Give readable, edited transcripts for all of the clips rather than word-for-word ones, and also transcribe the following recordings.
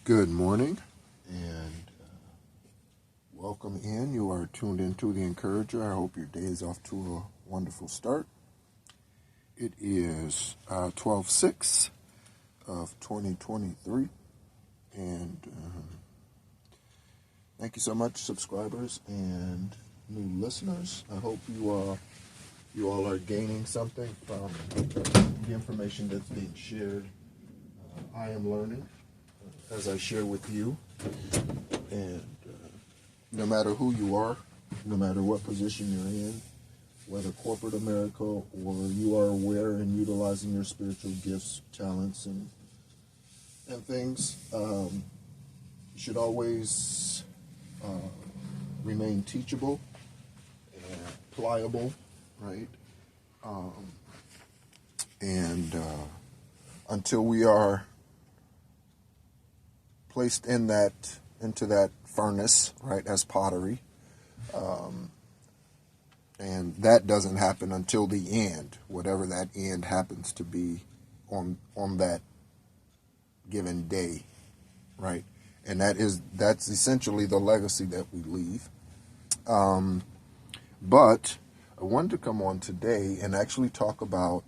Good morning and welcome in. You are tuned into The Encourager. I hope your day is off to a wonderful start. It is 12/6 of 2023 and thank you so much, subscribers and new listeners. I hope you all are gaining something from the information that's being shared. I am learning as I share with you, and no matter who you are, no matter what position you're in, whether corporate America or you are aware and utilizing your spiritual gifts, talents, and things, you should always remain teachable and pliable, right? And until we are placed into that furnace, right, as pottery, and that doesn't happen until the end, whatever that end happens to be on that given day, right? And that's essentially the legacy that we leave. But I wanted to come on today and actually talk about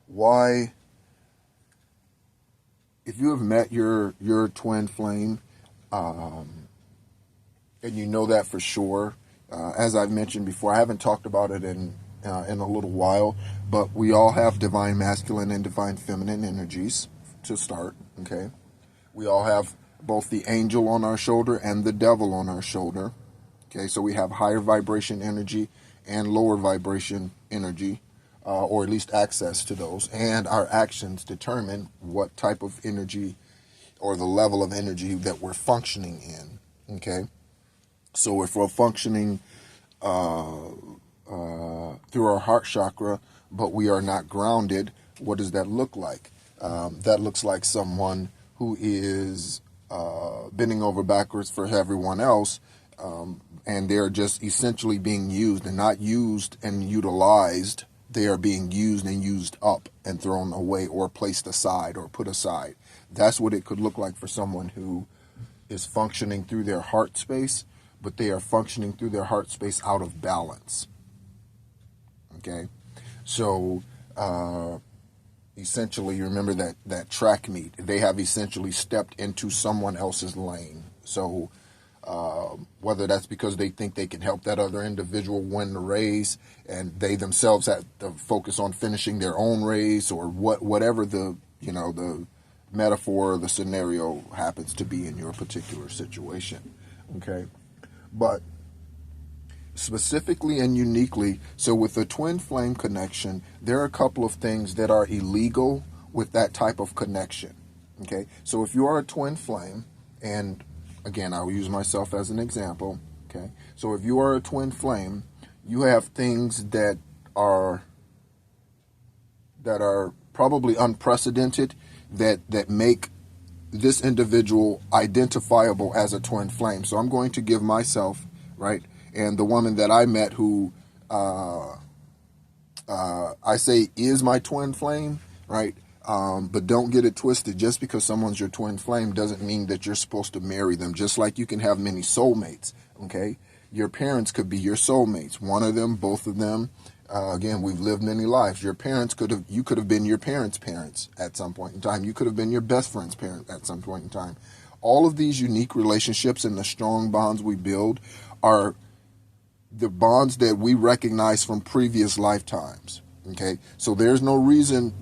why. If you have met your twin flame, and you know that for sure, as I've mentioned before, I haven't talked about it in a little while, but we all have divine masculine and divine feminine energies to start, okay? We all have both the angel on our shoulder and the devil on our shoulder, okay? So we have higher vibration energy and lower vibration energy. Or at least access to those, and our actions determine what type of energy or the level of energy that we're functioning in, okay? So if we're functioning through our heart chakra, but we are not grounded, what does that look like? That looks like someone who is bending over backwards for everyone else, and they're just essentially being used and not used and utilized. They are being used and used up and thrown away or placed aside or put aside. That's what it could look like for someone who is functioning through their heart space, but they are functioning through their heart space out of balance. Okay? So, essentially, you remember that track meet. They have essentially stepped into someone else's lane. So, whether that's because they think they can help that other individual win the race and they themselves have to focus on finishing their own race, or whatever the metaphor or the scenario happens to be in your particular situation. Okay. But specifically and uniquely, so with the twin flame connection, there are a couple of things that are illegal with that type of connection. Okay. So if you are a twin flame, and again, I will use myself as an example, okay? So if you are a twin flame, you have things that are probably unprecedented that make this individual identifiable as a twin flame. So I'm going to give myself, right, and the woman that I met who I say is my twin flame, right? But don't get it twisted. Just because someone's your twin flame doesn't mean that you're supposed to marry them. Just like you can have many soulmates, okay? Your parents could be your soulmates. One of them, both of them. Again, we've lived many lives. You could have been your parents' parents at some point in time. You could have been your best friend's parent at some point in time. All of these unique relationships and the strong bonds we build are the bonds that we recognize from previous lifetimes. Okay, so there's no reason,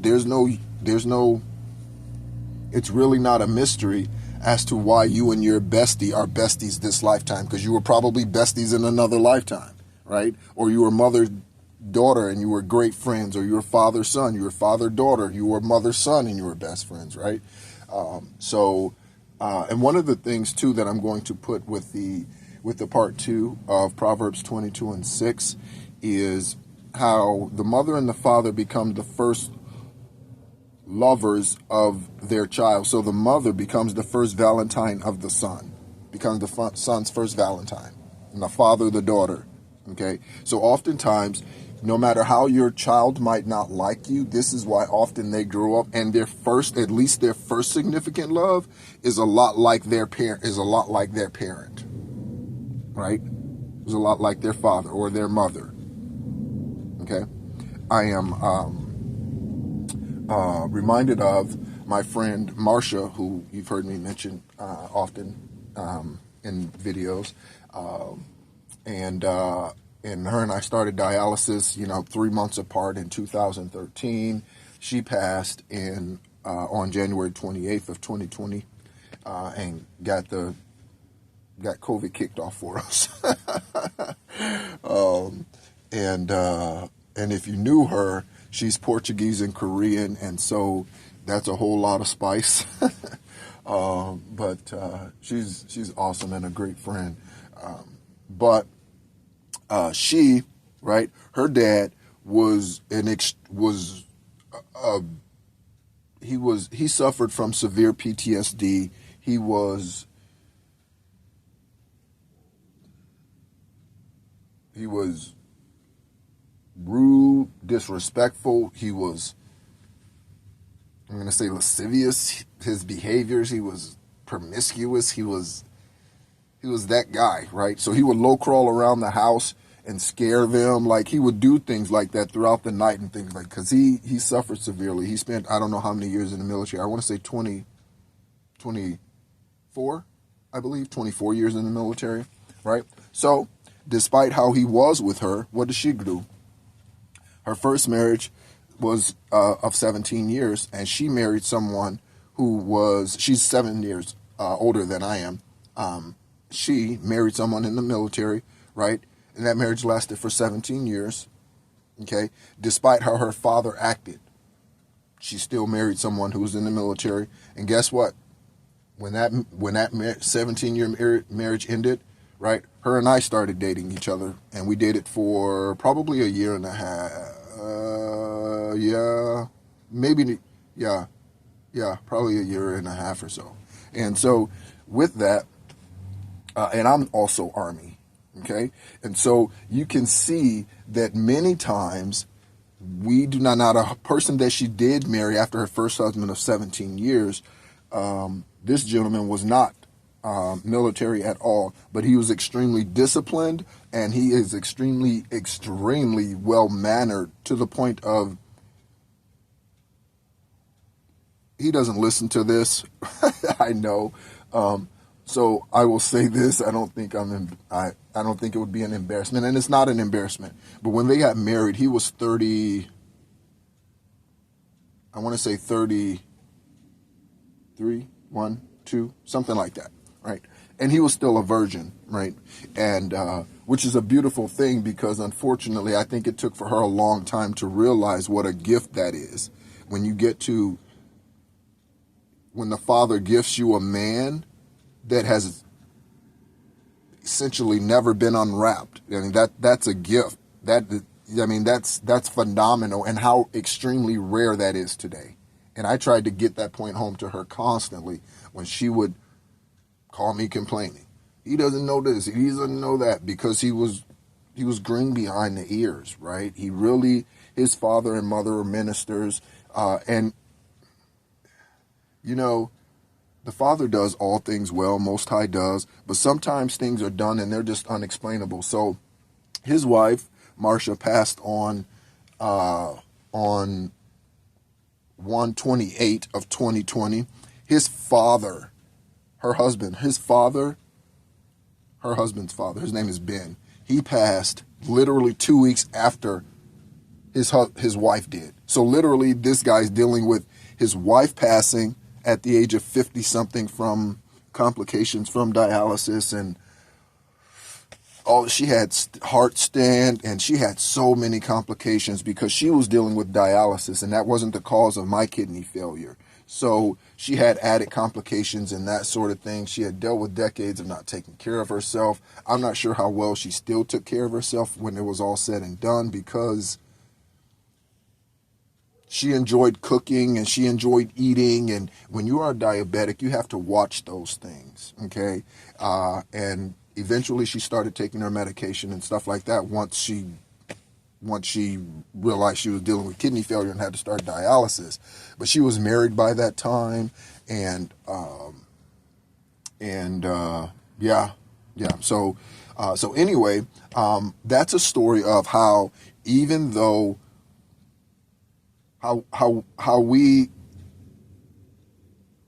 it's really not a mystery as to why you and your bestie are besties this lifetime, because you were probably besties in another lifetime, right? Or you were mother-daughter and you were great friends, or you were father-son, you were father-daughter, you were mother-son and you were best friends, right? And one of the things too that I'm going to put with the part 2 of Proverbs 22:6 is how the mother and the father become the first lovers of their child. So the mother becomes the first Valentine of the son, becomes the son's first Valentine, and the father the daughter. Okay, so oftentimes No matter how your child might not like you, this is why often they grow up and at least their first significant love is a lot like their parent, right? Is a lot like their father or their mother. Okay, I am reminded of my friend Marcia, who you've heard me mention often in videos, and her and I started dialysis, 3 months apart in 2013. She passed on January 28th of 2020, and got COVID kicked off for us. And if you knew her, she's Portuguese and Korean, and so that's a whole lot of spice. But she's awesome and a great friend. But she, right? Her dad he suffered from severe PTSD. He was rude, disrespectful. He was, I'm going to say, lascivious. His behaviors, he was promiscuous. He was that guy, right? So he would low crawl around the house and scare them. Like, he would do things like that throughout the night and things like, because he suffered severely. He spent, I don't know how many years in the military. I want to say 24, I believe, 24 years in the military, right? So despite how he was with her, what did she do? Her first marriage was of 17 years, and she married someone she's 7 years older than I am. She married someone in the military, right? And that marriage lasted for 17 years, okay? Despite how her father acted, she still married someone who was in the military. And guess what? When that 17-year marriage ended, right, her and I started dating each other, and we dated for probably a year and a half. Probably a year and a half or so. And so with that, and I'm also Army, okay? And so you can see that many times not a person that she did marry after her first husband of 17 years, this gentleman was not military at all, but he was extremely disciplined, and he is extremely, extremely well-mannered to the point of he doesn't listen to this. I know. So I will say this: I don't think I don't think it would be an embarrassment, and it's not an embarrassment. But when they got married, he was 30. I want to say 33, 1, 2, something like that, right? And he was still a virgin, right? And which is a beautiful thing, because unfortunately, I think it took for her a long time to realize what a gift that is. When the Father gifts you a man that has essentially never been unwrapped. I mean, that's a gift. That's phenomenal, and how extremely rare that is today. And I tried to get that point home to her constantly when she would call me complaining. He doesn't know this, he doesn't know that, because he was green behind the ears, right? His father and mother are ministers, and the Father does all things well, Most High does, but sometimes things are done and they're just unexplainable. So his wife, Marcia, passed on 1/28 of 2020. His father, her husband's father, his name is Ben. He passed literally 2 weeks after his wife did. So literally, this guy's dealing with his wife passing at the age of 50-something from complications from dialysis, and she had heart stent, and she had so many complications because she was dealing with dialysis, and that wasn't the cause of my kidney failure. So she had added complications and that sort of thing. She had dealt with decades of not taking care of herself. I'm not sure how well she still took care of herself when it was all said and done, because she enjoyed cooking and she enjoyed eating. And when you are a diabetic, you have to watch those things, okay? And eventually she started taking her medication and stuff like that once she once she realized she was dealing with kidney failure and had to start dialysis. But she was married by that time, and yeah. So anyway, that's a story of how, even though how we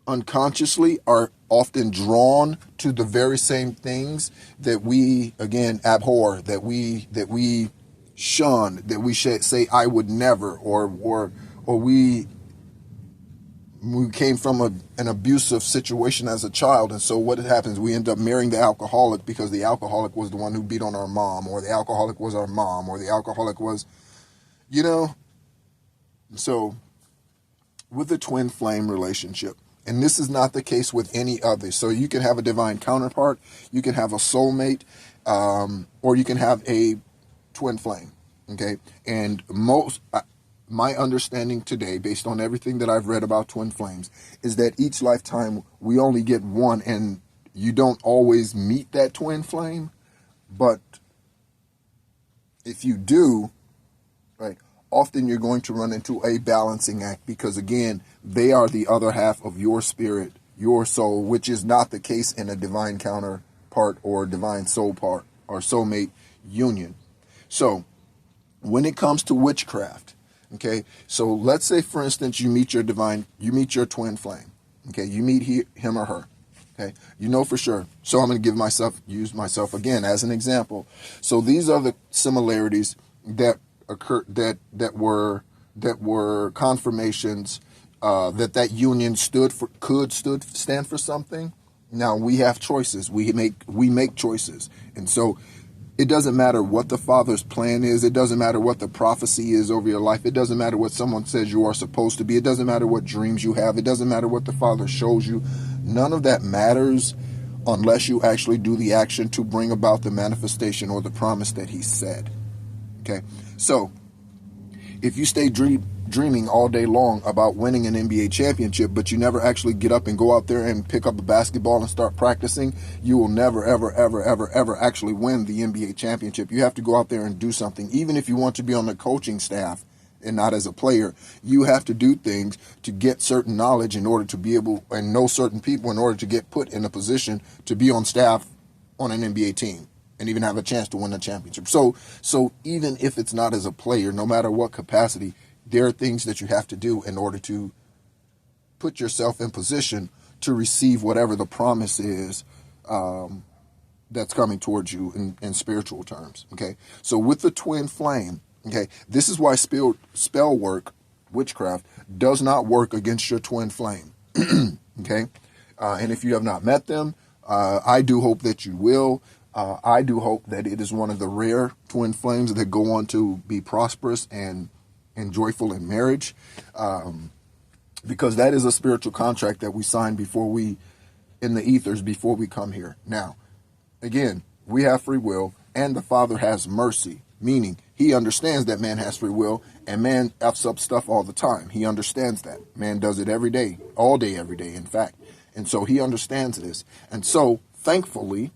unconsciously are often drawn to the very same things that we, again, abhor, that we shun, that we say I would never, or we came from an abusive situation as a child, and so what happens, we end up marrying the alcoholic because the alcoholic was the one who beat on our mom, or the alcoholic was our mom, or the alcoholic was, so with the twin flame relationship, and this is not the case with any other. So you can have a divine counterpart, you can have a soulmate, or you can have a twin flame. Okay, and my understanding today, based on everything that I've read about twin flames, is that each lifetime we only get one, and you don't always meet that twin flame. But if you do, right, often you're going to run into a balancing act, because again, they are the other half of your spirit, your soul, which is not the case in a divine counterpart or divine soul part or soulmate union. So when it comes to witchcraft, okay, so let's say, for instance, you meet your twin flame. Okay, you meet him or her. Okay, for sure. So I'm going to use myself again as an example. So these are the similarities that occur, that were confirmations that union could stand for something. Now we have choices. We make choices, and so it doesn't matter what the Father's plan is. It doesn't matter what the prophecy is over your life. It doesn't matter what someone says you are supposed to be. It doesn't matter what dreams you have. It doesn't matter what the Father shows you. None of that matters unless you actually do the action to bring about the manifestation or the promise that He said. Okay, so if you stay dreaming all day long about winning an NBA championship, but you never actually get up and go out there and pick up a basketball and start practicing, you will never, ever, ever, ever, ever actually win the NBA championship. You have to go out there and do something. Even if you want to be on the coaching staff and not as a player, you have to do things to get certain knowledge in order to be able, and know certain people in order to get put in a position to be on staff on an NBA team and even have a chance to win a championship. So even if it's not as a player, no matter what capacity, there are things that you have to do in order to put yourself in position to receive whatever the promise is that's coming towards you in spiritual terms. Okay, so with the twin flame, okay, this is why spell work, witchcraft, does not work against your twin flame. Okay, and if you have not met them, I do hope that you will. I do hope that it is one of the rare twin flames that go on to be prosperous and joyful in marriage, because that is a spiritual contract that we sign in the ethers before we come here. Now, again, we have free will, and the Father has mercy, meaning He understands that man has free will, and man f's up stuff all the time. He understands that. Man does it every day, all day, every day, in fact. And so He understands this. And so, thankfully,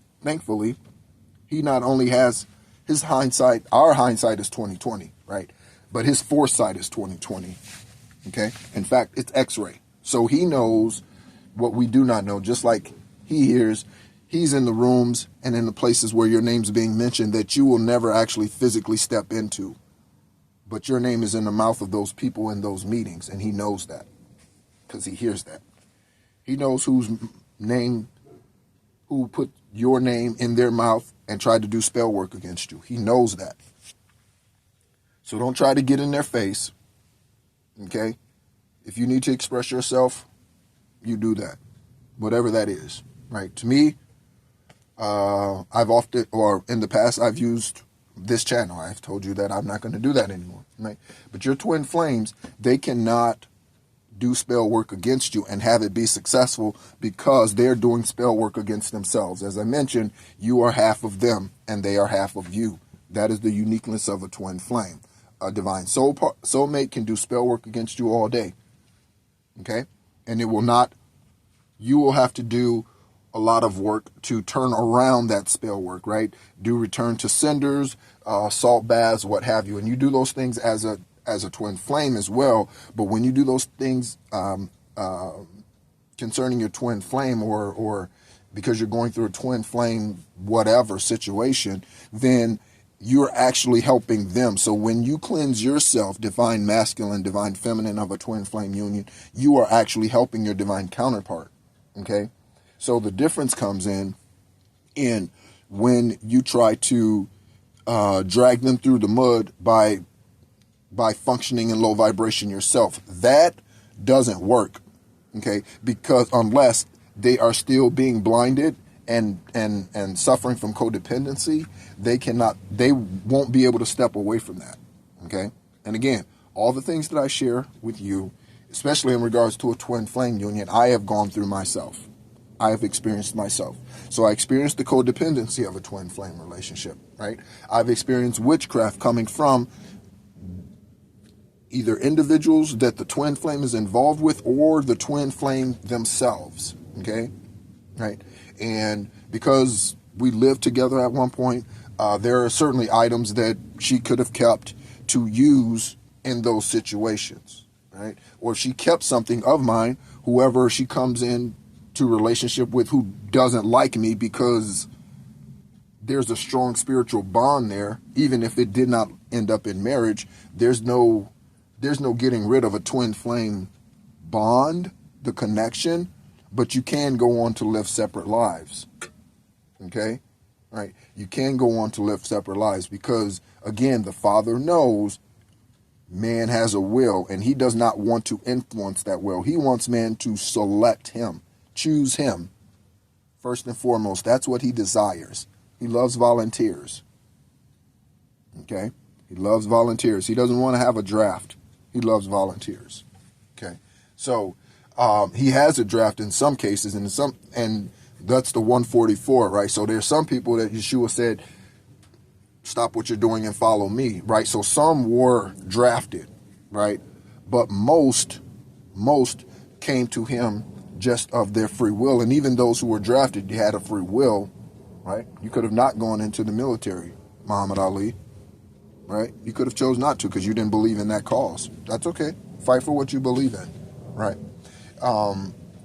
He not only has His hindsight, our hindsight is 20/20, right? But His foresight is 20/20. Okay? In fact, it's X-ray. So He knows what we do not know, just like He hears. He's in the rooms and in the places where your name's being mentioned that you will never actually physically step into. But your name is in the mouth of those people in those meetings, and He knows that because He hears that. He knows who put your name in their mouth and tried to do spell work against you. He knows that. So don't try to get in their face, okay? If you need to express yourself, you do that, whatever that is, right? To me, I've often, or in the past, I've used this channel. I've told you that I'm not going to do that anymore, right? But your twin flames, they cannot do spell work against you and have it be successful because they're doing spell work against themselves. As I mentioned, you are half of them and they are half of you. That is the uniqueness of a twin flame. A divine soulmate can do spell work against you all day. Okay? And it will not, you will have to do a lot of work to turn around that spell work, right? Do return to senders, salt baths, what have you. And you do those things as a twin flame as well. But when you do those things concerning your twin flame, or because you're going through a twin flame whatever situation, then you're actually helping them. So when you cleanse yourself, divine masculine, divine feminine of a twin flame union, you are actually helping your divine counterpart. Okay? So the difference comes in when you try to drag them through the mud by functioning in low vibration yourself. That doesn't work, okay? Because unless they are still being blinded and suffering from codependency, they won't be able to step away from that, okay? And again, all the things that I share with you, especially in regards to a twin flame union, I have gone through myself. I have experienced myself. So I experienced the codependency of a twin flame relationship, right? I've experienced witchcraft coming from either individuals that the twin flame is involved with or the twin flame themselves, okay? Right? And because we lived together at one point, there are certainly items that she could have kept to use in those situations, right? Or if she kept something of mine, whoever she comes in to relationship with who doesn't like me because there's a strong spiritual bond there, even if it did not end up in marriage, there's no getting rid of a twin flame bond, the connection, but you can go on to live separate lives. Okay? Right? You can go on to live separate lives because, again, the Father knows man has a will and he does not want to influence that will. He wants man to select him, choose him. First and foremost, that's what he desires. He loves volunteers. Okay? He loves volunteers. He doesn't want to have a draft. He loves volunteers. Okay? So, he has a draft in some cases, and that's the 144, right? So there's some people that Yeshua said, stop what you're doing and follow me, right? So some were drafted, right? But most came to him just of their free will. And even those who were drafted, you had a free will, right? You could have not gone into the military, Muhammad Ali, right? You could have chose not to because you didn't believe in that cause. That's okay. Fight for what you believe in, right?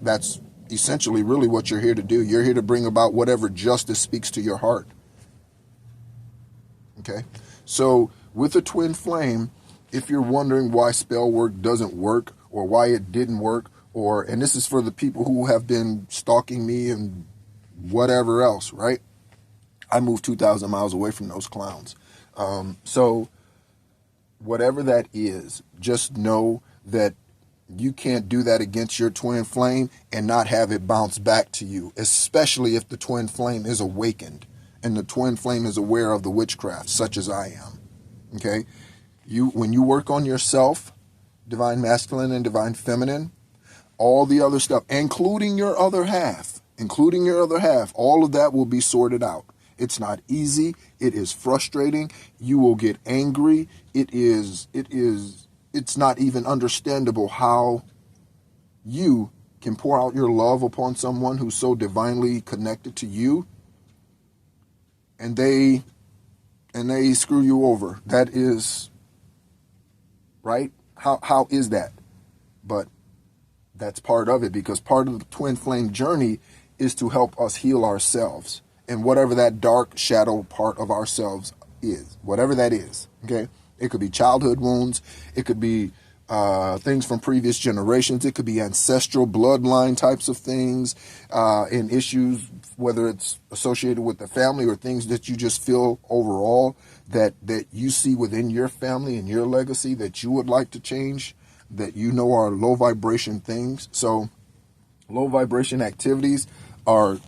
That's essentially really what you're here to do. You're here to bring about whatever justice speaks to your heart. Okay? So with a twin flame, if you're wondering why spell work doesn't work or why it didn't work, and this is for the people who have been stalking me and whatever else, right? I moved 2,000 miles away from those clowns. So whatever that is, just know that you can't do that against your twin flame and not have it bounce back to you, especially if the twin flame is awakened and the twin flame is aware of the witchcraft, such as I am. Okay? When you work on yourself, divine masculine and divine feminine, all the other stuff, including your other half, all of that will be sorted out. It's not easy. It is frustrating. You will get angry. It's not even understandable how you can pour out your love upon someone who's so divinely connected to you and they screw you over. That is right. How is that? But that's part of it, because part of the twin flame journey is to help us heal ourselves and whatever that dark shadow part of ourselves is, whatever that is. Okay. It could be childhood wounds. It could be things from previous generations. It could be ancestral bloodline types of things and issues, whether it's associated with the family or things that you just feel overall that you see within your family and your legacy that you would like to change, that you know are low vibration things. So low vibration activities are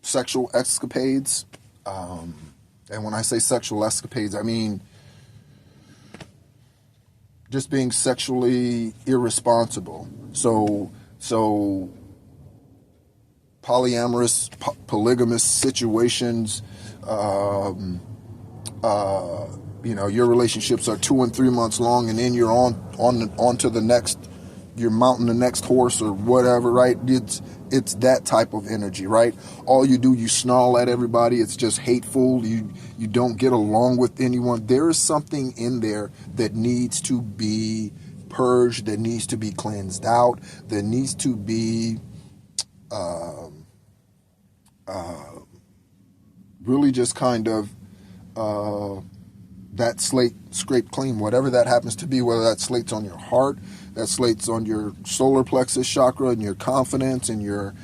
sexual escapades, and when I say sexual escapades, I mean just being sexually irresponsible. So polyamorous, polygamous situations, your relationships are 2 and 3 months long, and then you're on to the next, you're mounting the next horse or whatever, right? It's that type of energy, right? All you do, you snarl at everybody. It's just hateful. You don't get along with anyone. There is something in there that needs to be purged, that needs to be cleansed out, that needs to be really just kind of that slate scraped clean, whatever that happens to be, whether that slate's on your heart, that slate's on your solar plexus chakra, and your confidence and your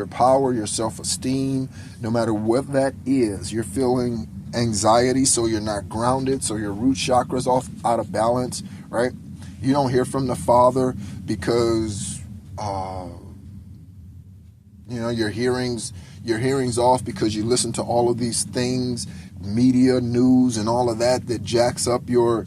power, your self-esteem. No matter what that is, you're feeling anxiety, so you're not grounded, so your root chakra's off, out of balance, right? You don't hear from the Father because your hearing's off because you listen to all of these things, media, news, and all of that jacks up your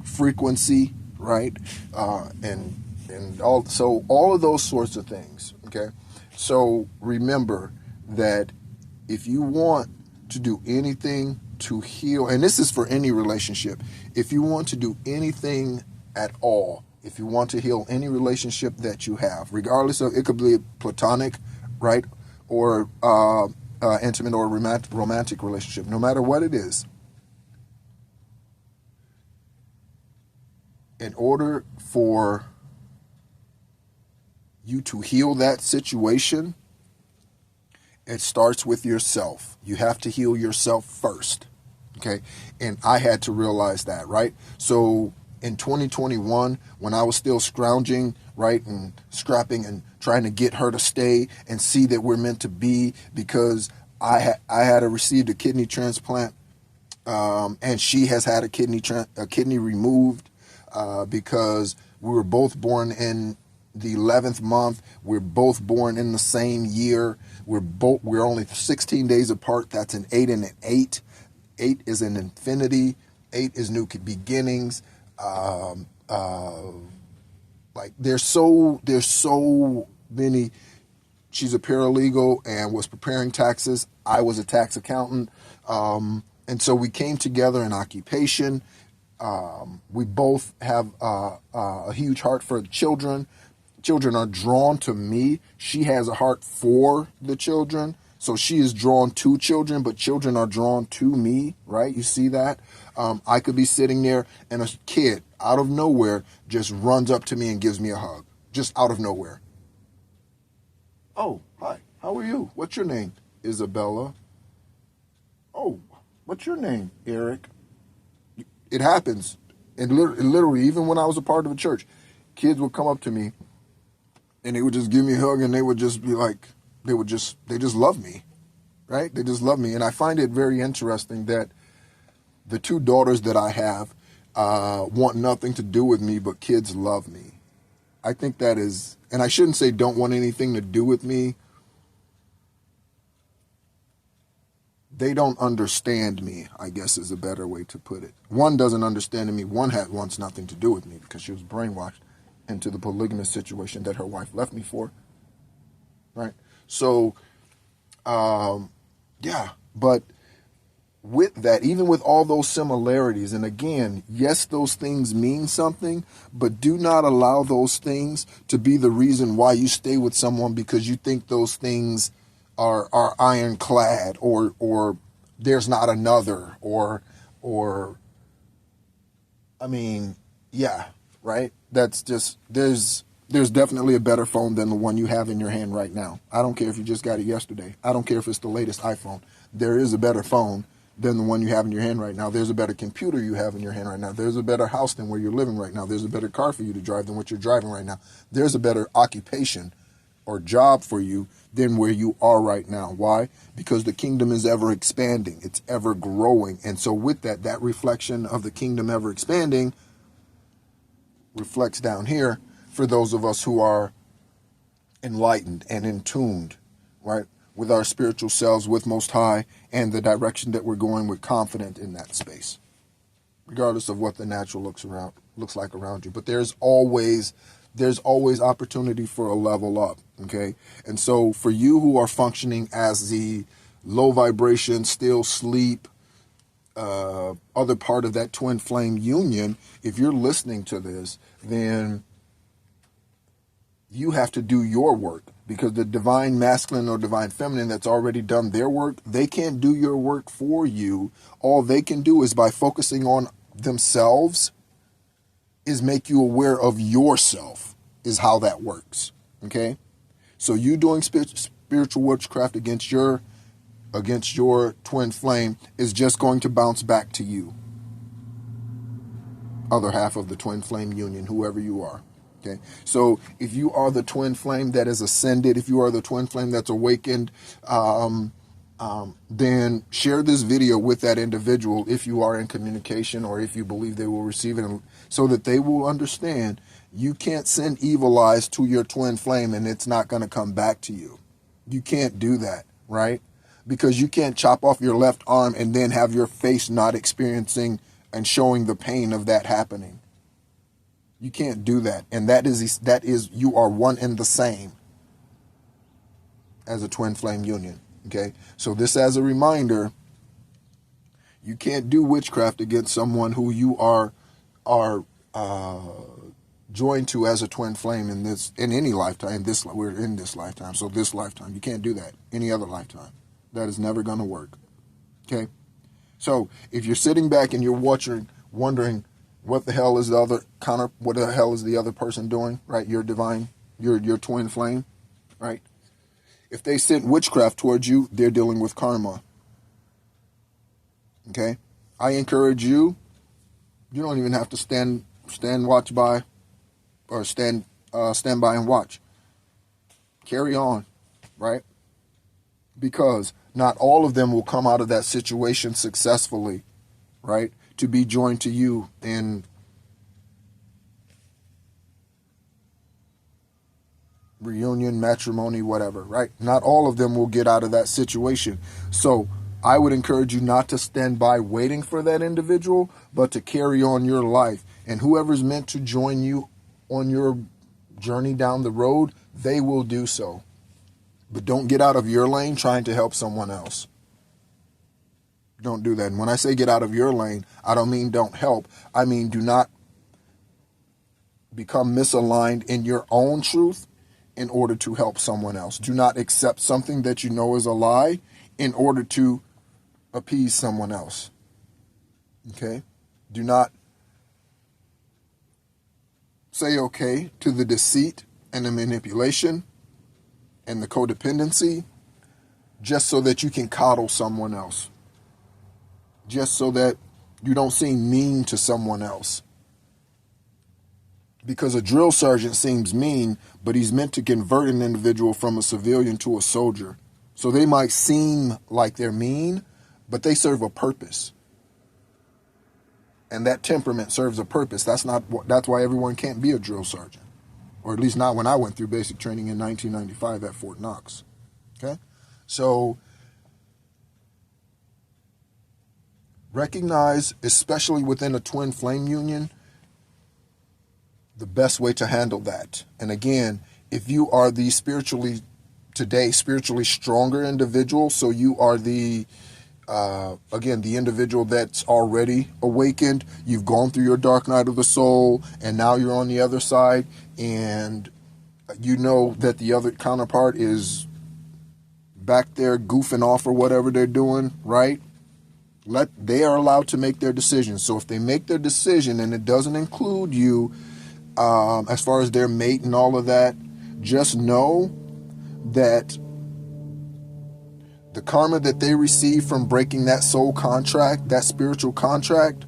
frequency, right? And all of those sorts of things. Okay, so remember that if you want to do anything to heal, and this is for any relationship, if you want to do anything at all, if you want to heal any relationship that you have, regardless of, it could be platonic, right, or intimate or romantic relationship, no matter what it is, in order for you to heal that situation, it starts with yourself. You have to heal yourself first, okay? And I had to realize that, right? So in 2021, when I was still scrounging, right, and scrapping and trying to get her to stay and see that we're meant to be, because I had received a kidney transplant, and she has had a kidney removed, because we were both born in the 11th month. We're both born in the same year. We're only 16 days apart. That's an 8 and an 8. 8 is an infinity. 8 is new beginnings. Like there's so many. She's a paralegal and was preparing taxes. I was a tax accountant. And so we came together in occupation. We both have a huge heart for the children. Children are drawn to me. She has a heart for the children. So she is drawn to children, but children are drawn to me, right? You see that? I could be sitting there and a kid out of nowhere just runs up to me and gives me a hug, just out of nowhere. Oh, hi, how are you? What's your name? Isabella. Oh, what's your name? Eric. It happens. And literally, even when I was a part of a church, kids would come up to me and they would just give me a hug, and they would just be like, they just love me, right? They just love me. And I find it very interesting that the two daughters that I have want nothing to do with me, but kids love me. I think that is, and I shouldn't say don't want anything to do with me. They don't understand me, I guess is a better way to put it. One doesn't understand me. One wants nothing to do with me because she was brainwashed into the polygamous situation that her wife left me for, right? So, yeah, but with that, even with all those similarities, and again, yes, those things mean something, but do not allow those things to be the reason why you stay with someone because you think those things are ironclad, or there's not another, or I mean, yeah, right? That's just, there's definitely a better phone than the one you have in your hand right now. I don't care if you just got it yesterday. I don't care if it's the latest iPhone. There is a better phone than the one you have in your hand right now. There's a better computer you have in your hand right now. There's a better house than where you're living right now. There's a better car for you to drive than what you're driving right now. There's a better occupation or job for you than where you are right now. Why? Because the kingdom is ever expanding. It's ever growing. And so with that reflection of the kingdom ever expanding reflects down here for those of us who are enlightened and in tuned, right, with our spiritual selves, with Most High, and the direction that we're going. We're confident in that space, regardless of what the natural looks like around you. But there's always opportunity for a level up, okay? And so for you who are functioning as the low vibration, still sleep, other part of that twin flame union, if you're listening to this, then you have to do your work, because the divine masculine or divine feminine that's already done their work, they can't do your work for you. All they can do is, by focusing on themselves, is make you aware of yourself, is how that works. Okay? So you doing spiritual witchcraft against your twin flame is just going to bounce back to you, other half of the twin flame union, whoever you are. Okay, so if you are the twin flame that is ascended, if you are the twin flame that's awakened, then share this video with that individual if you are in communication, or if you believe they will receive it, so that they will understand you can't send evil eyes to your twin flame and it's not going to come back to you. You can't do that, right? Because you can't chop off your left arm and then have your face not experiencing and showing the pain of that happening. You can't do that. And that is you are one and the same as a twin flame union. Okay? So this as a reminder, you can't do witchcraft against someone who you are joined to as a twin flame in any lifetime. We're in this lifetime. So this lifetime, you can't do that. Any other lifetime. That is never going to work. Okay? So if you're sitting back and you're wondering what the hell is what the hell is the other person doing, right? Your divine, your twin flame, right? If they sent witchcraft towards you, they're dealing with karma. Okay? I encourage you, you don't even have to stand watch by, or stand by and watch. Carry on, right? Because not all of them will come out of that situation successfully, right? To be joined to you in reunion, matrimony, whatever, right? Not all of them will get out of that situation. So I would encourage you not to stand by waiting for that individual, but to carry on your life. And whoever's meant to join you on your journey down the road, they will do so. But don't get out of your lane trying to help someone else. Don't do that. And when I say get out of your lane, I don't mean don't help. I mean do not become misaligned in your own truth in order to help someone else. Do not accept something that you know is a lie in order to appease someone else. Okay? Do not say okay to the deceit and the manipulation and the codependency just so that you can coddle someone else. Just so that you don't seem mean to someone else. Because a drill sergeant seems mean, but he's meant to convert an individual from a civilian to a soldier. So they might seem like they're mean, but they serve a purpose. And that temperament serves a purpose. That's why everyone can't be a drill sergeant. Or at least not when I went through basic training in 1995 at Fort Knox. Okay? So recognize, especially within a twin flame union, the best way to handle that. And again, if you are the spiritually stronger individual, so you are the individual that's already awakened, you've gone through your dark night of the soul, and now you're on the other side, and you know that the other counterpart is back there goofing off or whatever they're doing, right? They are allowed to make their decision. So if they make their decision and it doesn't include you, as far as their mate and all of that, just know that the karma that they receive from breaking that soul contract, that spiritual contract,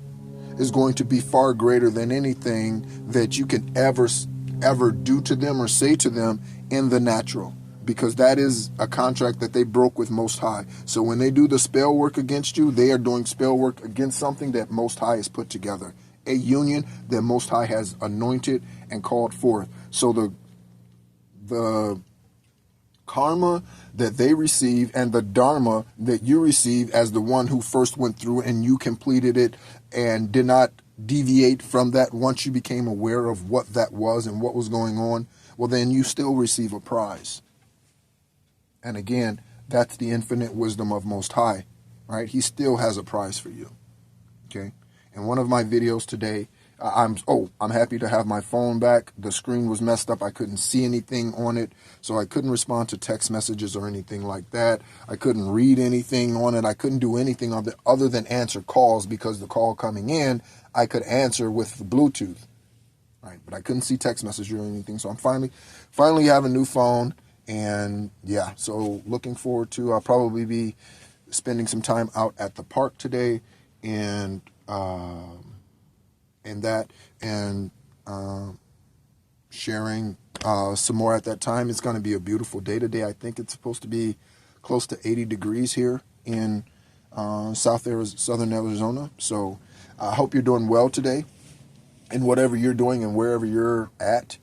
is going to be far greater than anything that you can ever do to them or say to them in the natural. Because that is a contract that they broke with Most High. So when they do the spell work against you, they are doing spell work against something that Most High has put together. A union that Most High has anointed and called forth. So the karma that they receive and the dharma that you receive as the one who first went through and you completed it and did not deviate from that once you became aware of what that was and what was going on, well, then you still receive a prize. And again, that's the infinite wisdom of Most High, right? He still has a prize for you. Okay. In one of my videos today, I'm happy to have my phone back. The screen was messed up. I couldn't see anything on it, so I couldn't respond to text messages or anything like that. I couldn't read anything on it. I couldn't do anything on it other than answer calls, because the call coming in, I could answer with the Bluetooth, right? But I couldn't see text messages or anything. So I'm finally have a new phone, and yeah. So looking forward to. I'll probably be spending some time out at the park today, and sharing some more at that time. It's going to be a beautiful day today. I think it's supposed to be close to 80 degrees here in southern Arizona. So I hope you're doing well today in whatever you're doing and wherever you're at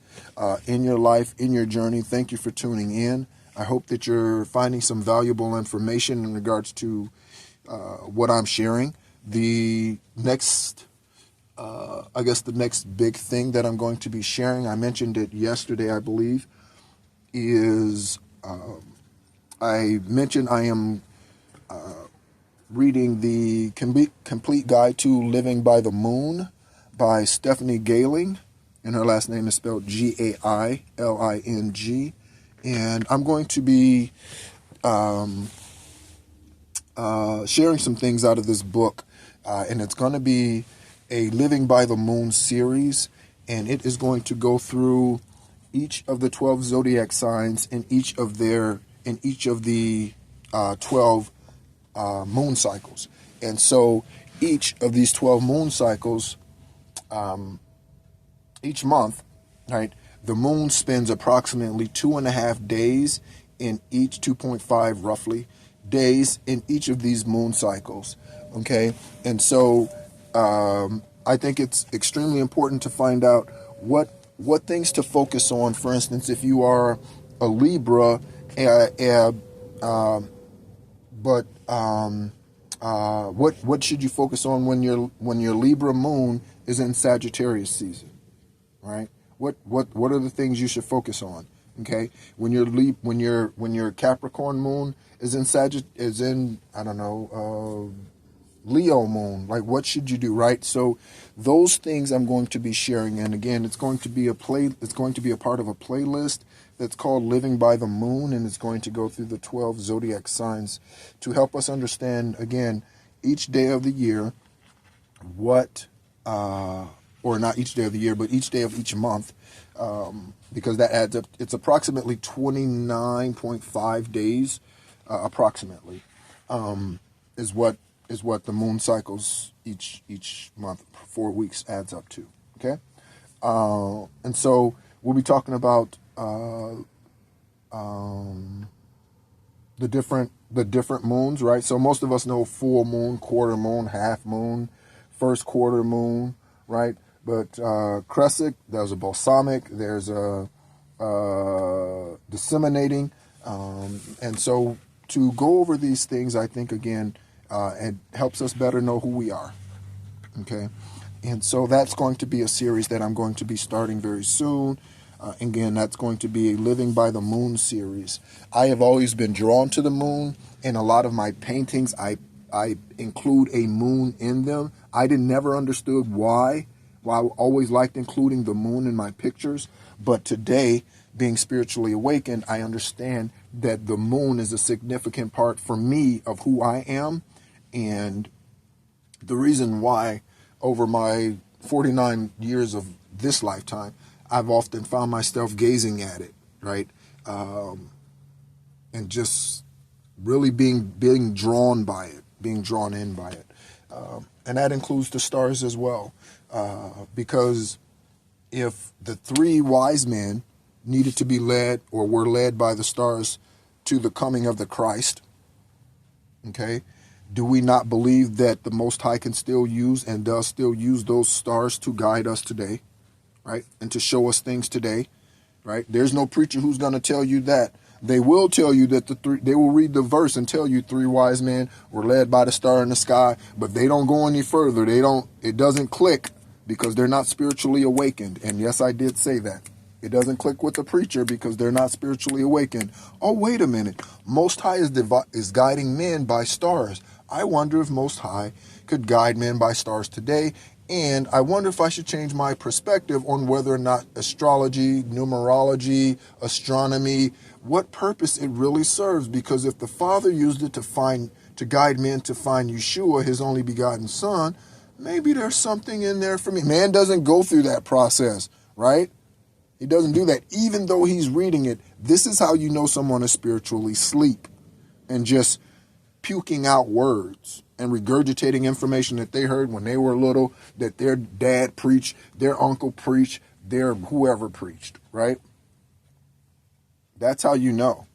in your life, in your journey. Thank you for tuning in. I hope that you're finding some valuable information in regards to what I'm sharing. The next the next big thing that I'm going to be sharing, I mentioned it yesterday, I believe, is I mentioned I am reading the Complete Guide to Living by the Moon by Stephanie Gailing, and her last name is spelled Gailing. And I'm going to be sharing some things out of this book, and it's going to be a Living by the Moon series, and it is going to go through each of the 12 zodiac signs in each of the 12 moon cycles. And so each of these 12 moon cycles, each month, right, the moon spends approximately 2.5 days in each, 2.5 roughly days in each of these moon cycles. Okay, and so I think it's extremely important to find out what things to focus on. For instance, if you are a Libra, what should you focus on when your Libra moon is in Sagittarius season, right? What are the things you should focus on? Okay, when your Capricorn moon is in Leo moon, like what should you do, right? So those things I'm going to be sharing, and again, it's going to be a part of a playlist that's called Living by the Moon, and it's going to go through the 12 zodiac signs to help us understand, again, each day of the year, or not each day of the year, but each day of each month, because that adds up. It's approximately 29.5 days, approximately, is what the moon cycles each month, 4 weeks, adds up to. Okay, and so we'll be talking about the different moons, right? So most of us know full moon, quarter moon, half moon, first quarter moon, right? But crescent, there's a balsamic, there's a disseminating, and so to go over these things, I think again, it helps us better know who we are. Okay, and so that's going to be a series that I'm going to be starting very soon. Again, that's going to be a Living by the Moon series. I have always been drawn to the moon. In a lot of my paintings, I include a moon in them. I never understood why. I always liked including the moon in my pictures. But today, being spiritually awakened, I understand that the moon is a significant part for me of who I am. And the reason why, over my 49 years of this lifetime, I've often found myself gazing at it, right? And just really being drawn by it, being drawn in by it. And that includes the stars as well. Because if the 3 wise men needed to be led, or were led by the stars to the coming of the Christ, okay, do we not believe that the Most High can still use and does still use those stars to guide us today, right? And to show us things today, right? There's no preacher who's going to tell you that. They will tell you that they will read the verse and tell you 3 wise men were led by the star in the sky, but they don't go any further. It doesn't click because they're not spiritually awakened. And yes, I did say that. It doesn't click with the preacher because they're not spiritually awakened. Oh, wait a minute. Most High is guiding men by stars. I wonder if Most High could guide men by stars today, and I wonder if I should change my perspective on whether or not astrology, numerology, astronomy, what purpose it really serves. Because if the Father used it to guide men to find Yeshua, his only begotten Son, maybe there's something in there for me. Man doesn't go through that process, right? He doesn't do that. Even though he's reading it, this is how you know someone is spiritually asleep and just puking out words and regurgitating information that they heard when they were little, that their dad preached, their uncle preached, their whoever preached, right? That's how you know.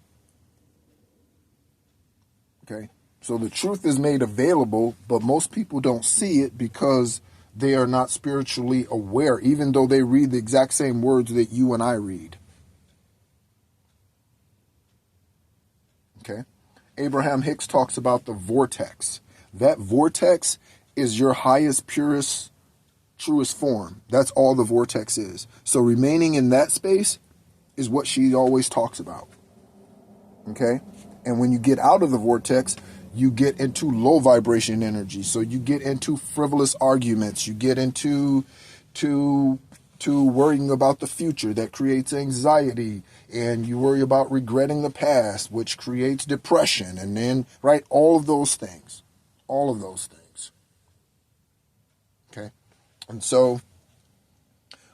Okay? So the truth is made available, but most people don't see it because they are not spiritually aware, even though they read the exact same words that you and I read. Okay? Abraham Hicks talks about the vortex. That vortex is your highest, purest, truest form. That's all the vortex is. So remaining in that space is what she always talks about. Okay? And when you get out of the vortex, you get into low vibration energy. So you get into frivolous arguments. You get into worrying about the future. That creates anxiety. And you worry about regretting the past, which creates depression. And then, right, all of those things. All of those things. Okay? And so,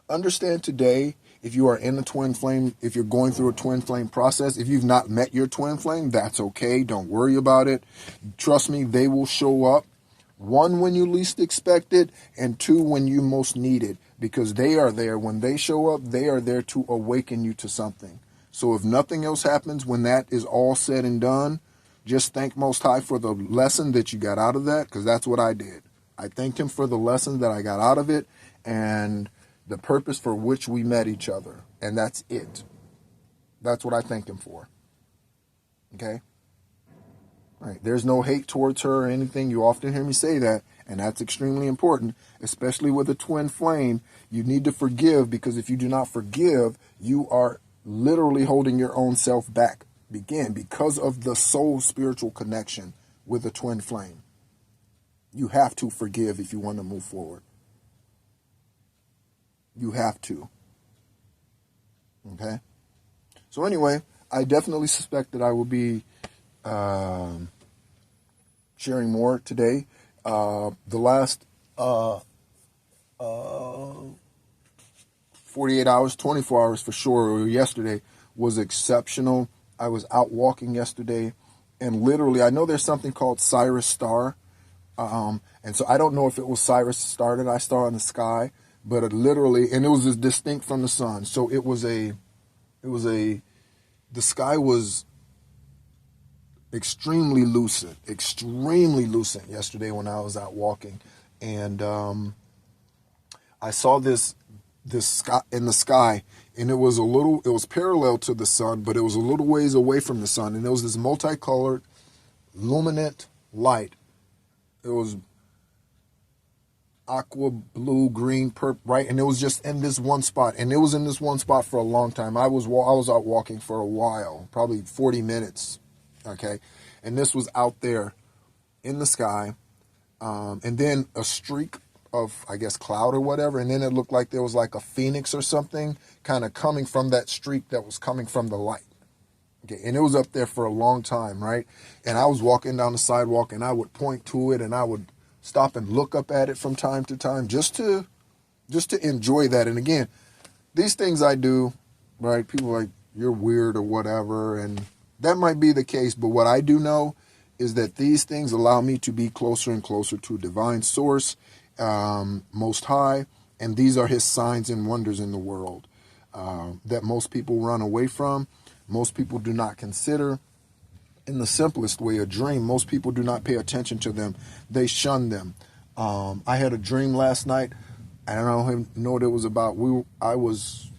understand today, if you are in a twin flame, if you're going through a twin flame process, if you've not met your twin flame, that's okay. Don't worry about it. Trust me, they will show up. 1, when you least expect it, and 2, when you most need it, because they are there. When they show up, they are there to awaken you to something. So if nothing else happens, when that is all said and done, just thank Most High for the lesson that you got out of that, because that's what I did. I thanked him for the lesson that I got out of it, and the purpose for which we met each other. And that's it. That's what I thank him for. Okay? All right. There's no hate towards her or anything. You often hear me say that, and that's extremely important, especially with a twin flame. You need to forgive, because if you do not forgive, you are literally holding your own self back. Again, because of the soul spiritual connection with a twin flame. You have to forgive if you want to move forward. You have to. Okay? So anyway, I definitely suspect that I will be sharing more today. The last 48 hours, 24 hours for sure, or yesterday, was exceptional. I was out walking yesterday, and literally, I know there's something called Sirius Star, and so I don't know if it was Sirius Star that I saw in the sky, but it literally, and it was as distinct from the sun. So the sky was extremely lucid yesterday when I was out walking, and I saw this sky in the sky, and it was parallel to the sun, but it was a little ways away from the sun, and there was this multicolored, luminant light. It was aqua, blue, green, purple, right? And it was just in this one spot. And it was in this one spot for a long time. I was out walking for a while, probably 40 minutes, okay? And this was out there in the sky. And then a streak of, I guess, cloud or whatever. And then it looked like there was like a phoenix or something kind of coming from that streak that was coming from the light. Okay, and it was up there for a long time, right? And I was walking down the sidewalk, and I would point to it, and I would stop and look up at it from time to time just to enjoy that. And again, these things I do, right? People are like, you're weird or whatever, and that might be the case, but what I do know is that these things allow me to be closer and closer to divine source, Most High, and these are his signs and wonders in the world that most people run away from, most people do not consider. In the simplest way, a dream, most people do not pay attention to them. They shun them. I had a dream last night. I don't know what it was about. I was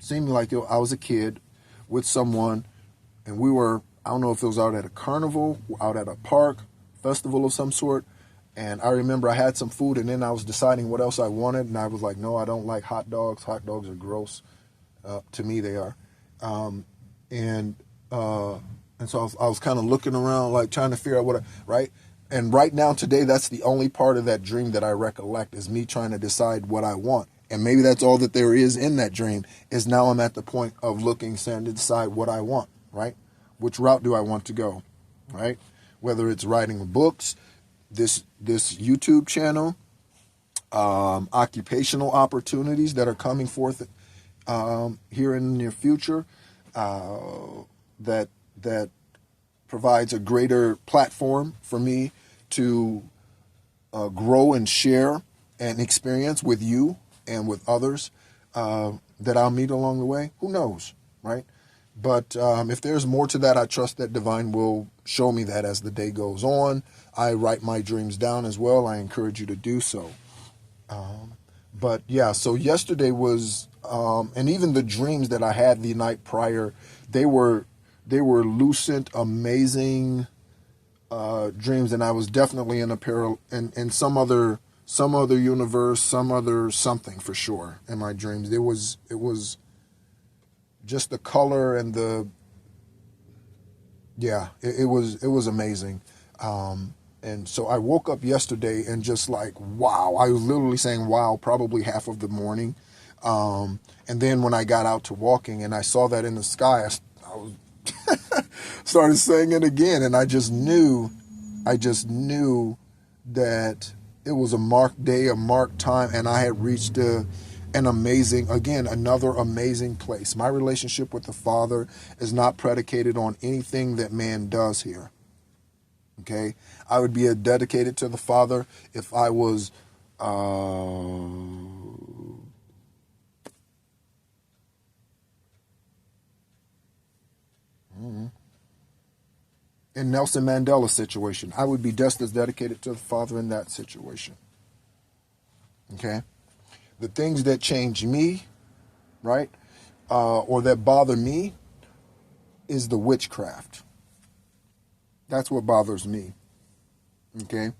seeming like I was a kid with someone, and we were, I don't know if it was out at a carnival, out at a park, festival of some sort. And I remember I had some food, and then I was deciding what else I wanted, and I was like, no, I don't like hot dogs. Hot dogs are gross. To me, they are. And so I was kind of looking around, like trying to figure out right? And right now, today, that's the only part of that dream that I recollect, is me trying to decide what I want. And maybe that's all that there is in that dream, is now I'm at the point of looking, saying to decide what I want, right? Which route do I want to go, right? Whether it's writing books, this YouTube channel, occupational opportunities that are coming forth here in the near future, that provides a greater platform for me to grow and share and experience with you and with others that I'll meet along the way. Who knows, right? But if there's more to that, I trust that divine will show me that as the day goes on. I write my dreams down as well. I encourage you to do so. But yeah, so yesterday was, and even the dreams that I had the night prior, they were lucid, amazing dreams, and I was definitely in in some other universe, some other something for sure in my dreams. It was just the color and it was amazing. And so I woke up yesterday and just like, wow, I was literally saying wow probably half of the morning. And then when I got out to walking and I saw that in the sky, I was started saying it again, and I just knew that it was a marked day, a marked time, and I had reached another amazing place. My relationship with the Father is not predicated on anything that man does here. Okay, I would be dedicated to the Father if I was in Nelson Mandela's situation. I would be just as dedicated to the Father in that situation. Okay, the things that change me, right, or that bother me, is the witchcraft. That's what bothers me, okay?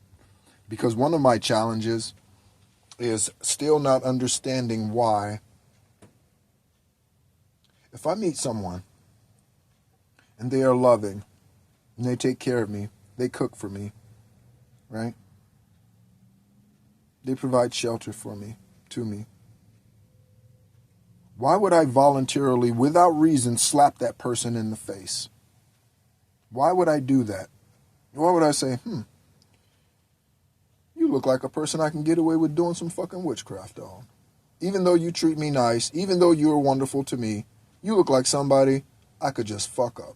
Because one of my challenges is still not understanding why, if I meet someone and they are loving and they take care of me, they cook for me, right? They provide shelter for me, to me. Why would I voluntarily, without reason, slap that person in the face? Why would I do that? Why would I say, you look like a person I can get away with doing some fucking witchcraft on. Even though you treat me nice, even though you're wonderful to me, you look like somebody I could just fuck up.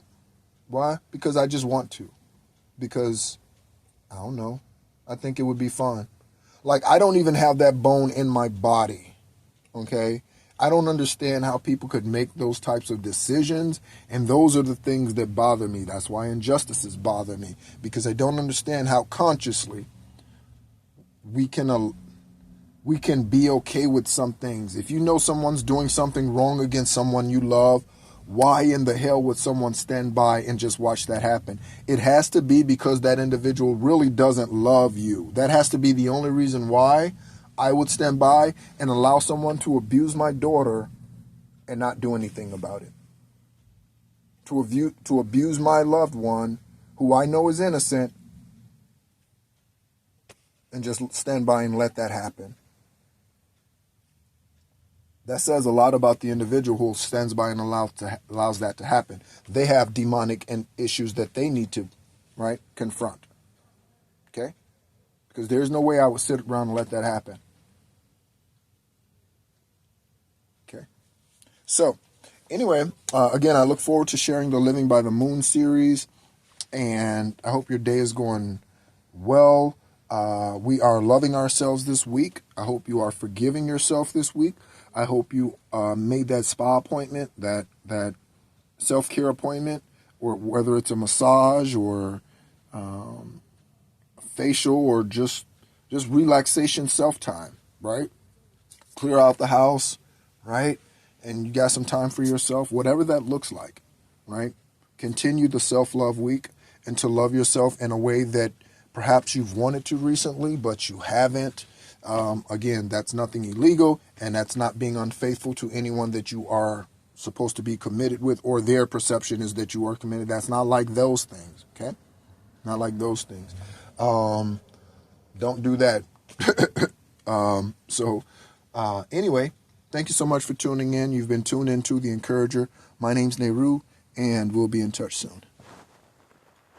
Why? Because I just want to. Because, I don't know, I think it would be fun. Like, I don't even have that bone in my body, okay? I don't understand how people could make those types of decisions, and those are the things that bother me. That's why injustices bother me, because I don't understand how consciously we can be okay with some things. If you know someone's doing something wrong against someone you love, why in the hell would someone stand by and just watch that happen? It has to be because that individual really doesn't love you. That has to be the only reason why I would stand by and allow someone to abuse my daughter and not do anything about it. To abuse my loved one, who I know is innocent, and just stand by and let that happen. That says a lot about the individual who stands by and allows that to happen. They have demonic issues that they need to, right, confront. Okay? Because there's no way I would sit around and let that happen. Okay? So, anyway, again, I look forward to sharing the Living by the Moon series, and I hope your day is going well. We are loving ourselves this week. I hope you are forgiving yourself this week. I hope you made that spa appointment, that self-care appointment, or whether it's a massage or facial or just relaxation self-time, right? Clear out the house, right? And you got some time for yourself, whatever that looks like, right? Continue the self-love week and to love yourself in a way that perhaps you've wanted to recently, but you haven't. Again, that's nothing illegal, and that's not being unfaithful to anyone that you are supposed to be committed with, or their perception is that you are committed. That's not like those things, okay? not like those things. Don't do that. Anyway, thank you so much for tuning in. You've been tuned into The Encourager. My name's Nehru, and we'll be in touch soon.